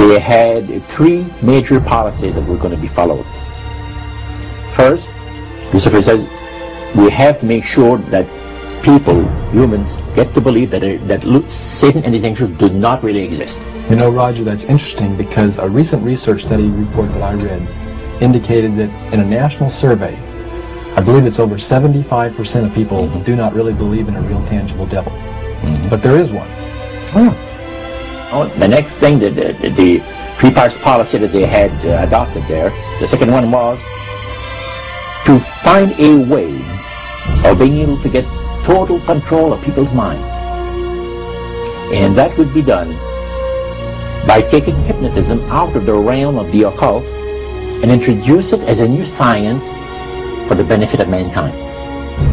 they had three major policies that were going to be followed. First, Lucifer says, we have to make sure that people, humans, get to believe that Satan and his angels do not really exist. You know, Roger, that's interesting because a recent research study report that I read indicated that in a national survey, I believe it's over 75% of people do not really believe in a real tangible devil. But there is one. The next thing, the three parts policy that they had adopted there, the second one was to find a way of being able to get total control of people's minds. And that would be done by taking hypnotism out of the realm of the occult and introduce it as a new science for the benefit of mankind.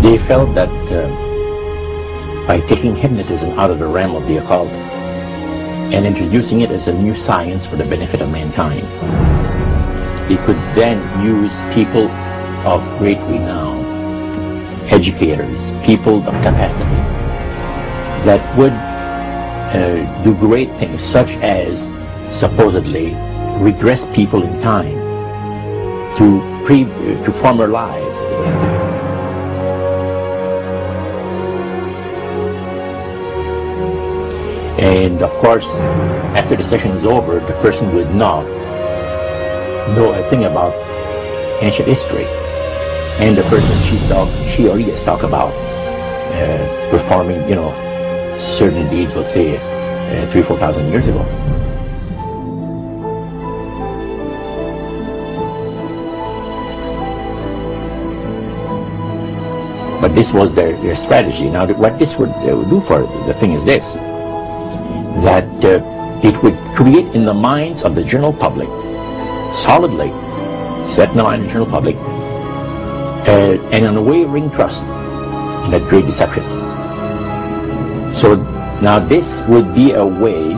They felt that by taking hypnotism out of the realm of the occult and introducing it as a new science for the benefit of mankind, they could then use people of great renown, educators, people of capacity, that would do great things, such as supposedly regress people in time to former lives that they had. And of course, after the session is over, the person would not know a thing about ancient history. And the person she or he has talked about performing, certain deeds, we'll say, 3,000 or 4,000 years ago. But this was their strategy. Now, what this would do for the thing is this, that it would create in the minds of the general public, solidly set in the mind of the general public, an unwavering trust in that great deception. So now this would be a way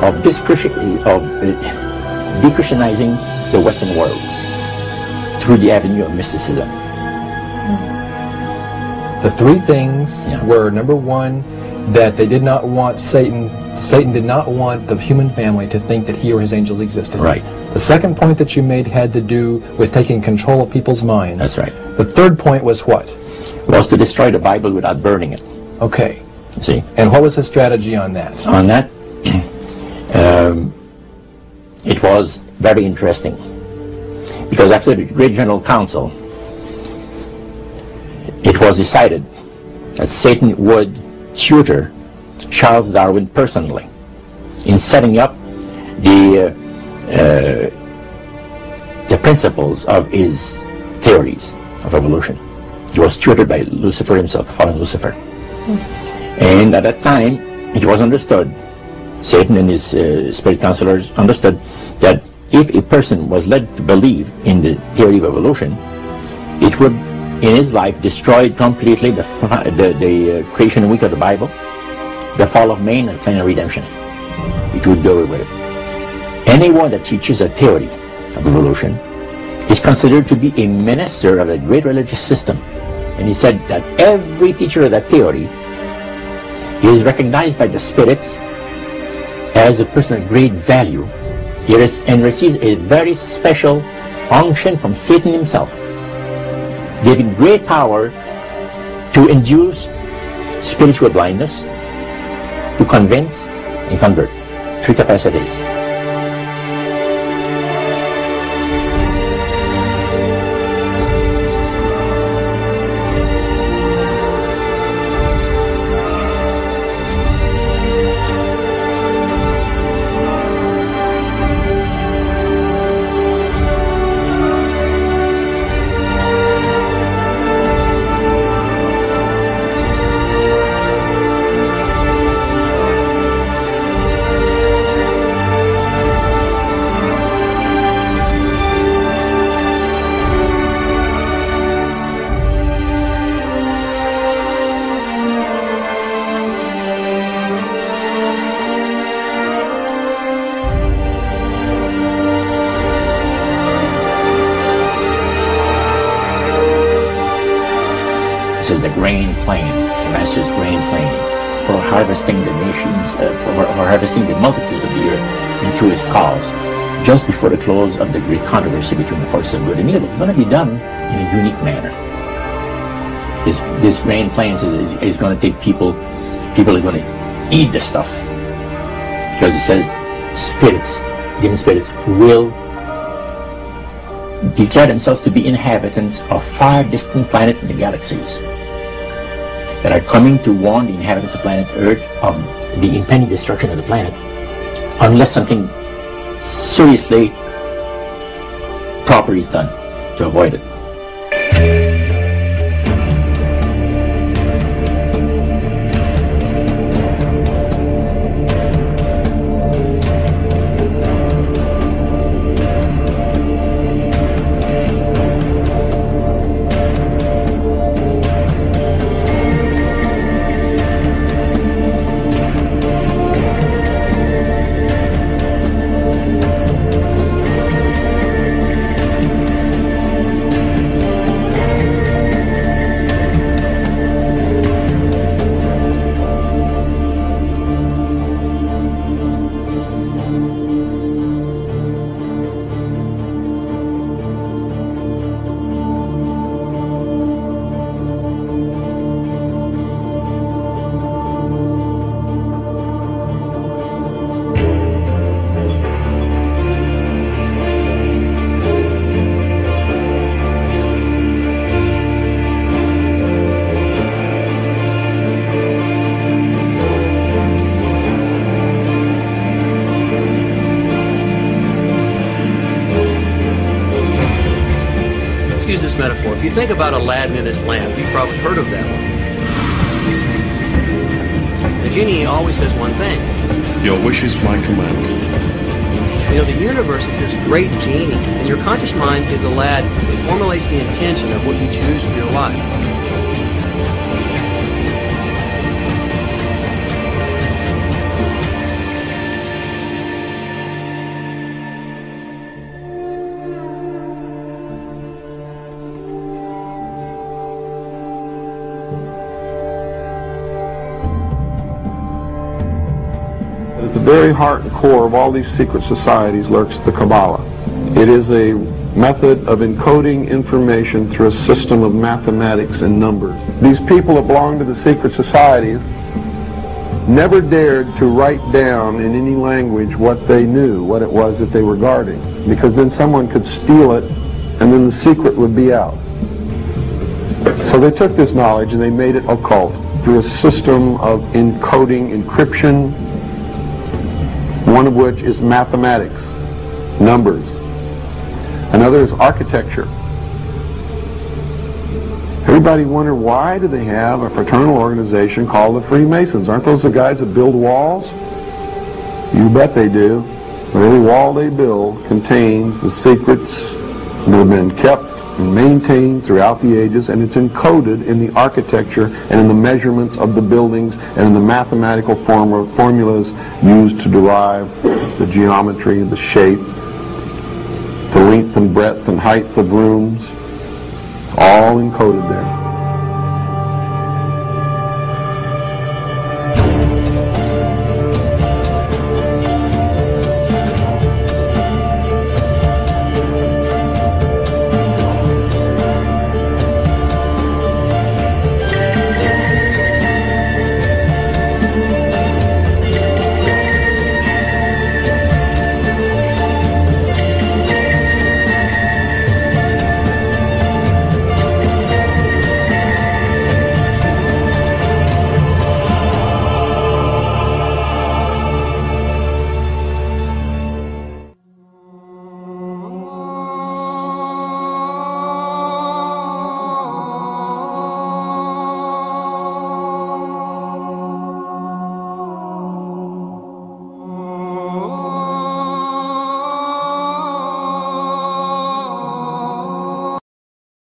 of de-Christianizing the Western world through the avenue of mysticism. The three things were, number one, that they did not want Satan did not want the human family to think that he or his angels existed. Right. The second point that you made had to do with taking control of people's minds. That's right. The third point was what? Was to destroy the Bible without burning it. Okay. See? And what was his strategy on that? On that, it was very interesting. Because after the Great General Council, it was decided that Satan would tutor Charles Darwin personally in setting up the principles of his theories of evolution. He was tutored by Lucifer himself, the fallen Lucifer. And at that time, it was understood, Satan and his spirit counselors understood, that if a person was led to believe in the theory of evolution, it would, in his life, destroy completely the creation week of the Bible, the fall of man, and the plan of redemption. It would do away with it. Anyone that teaches a theory of evolution is considered to be a minister of a great religious system. And he said that every teacher of that theory is recognized by the spirits as a person of great value. And receives a very special unction from Satan himself, giving great power to induce spiritual blindness, to convince and convert. Three capacities. Is the grain plain, the master's grain plain, for harvesting the nations, for harvesting the multitudes of the earth. into his cause just before the close of the great controversy between the forces of good and evil. It's going to be done in a unique manner. This rain plans is going to take people are going to eat the stuff, because it says spirits, demon spirits, will declare themselves to be inhabitants of far distant planets in the galaxies that are coming to warn the inhabitants of planet Earth of the impending destruction of the planet unless something seriously proper is done to avoid it. Use this metaphor. If you think about Aladdin and his lamp, you've probably heard of that one. The genie always says one thing. Your wish is my command. You know, the universe is this great genie, and your conscious mind is Aladdin. It formulates the intention of what you choose for your life. At the very heart and core of all these secret societies lurks the Kabbalah. It is a method of encoding information through a system of mathematics and numbers. These people that belong to the secret societies never dared to write down in any language what they knew, what it was that they were guarding, because then someone could steal it and then the secret would be out. So they took this knowledge and they made it occult through a system of encoding, encryption, one of which is mathematics, numbers. Another is architecture. Everybody wonder, why do they have a fraternal organization called the Freemasons? Aren't those the guys that build walls? You bet they do. Every wall they build contains the secrets that have been kept and maintained throughout the ages, and it's encoded in the architecture and in the measurements of the buildings and in the mathematical formulas used to derive the geometry, the shape, the length and breadth and height of rooms. It's all encoded there.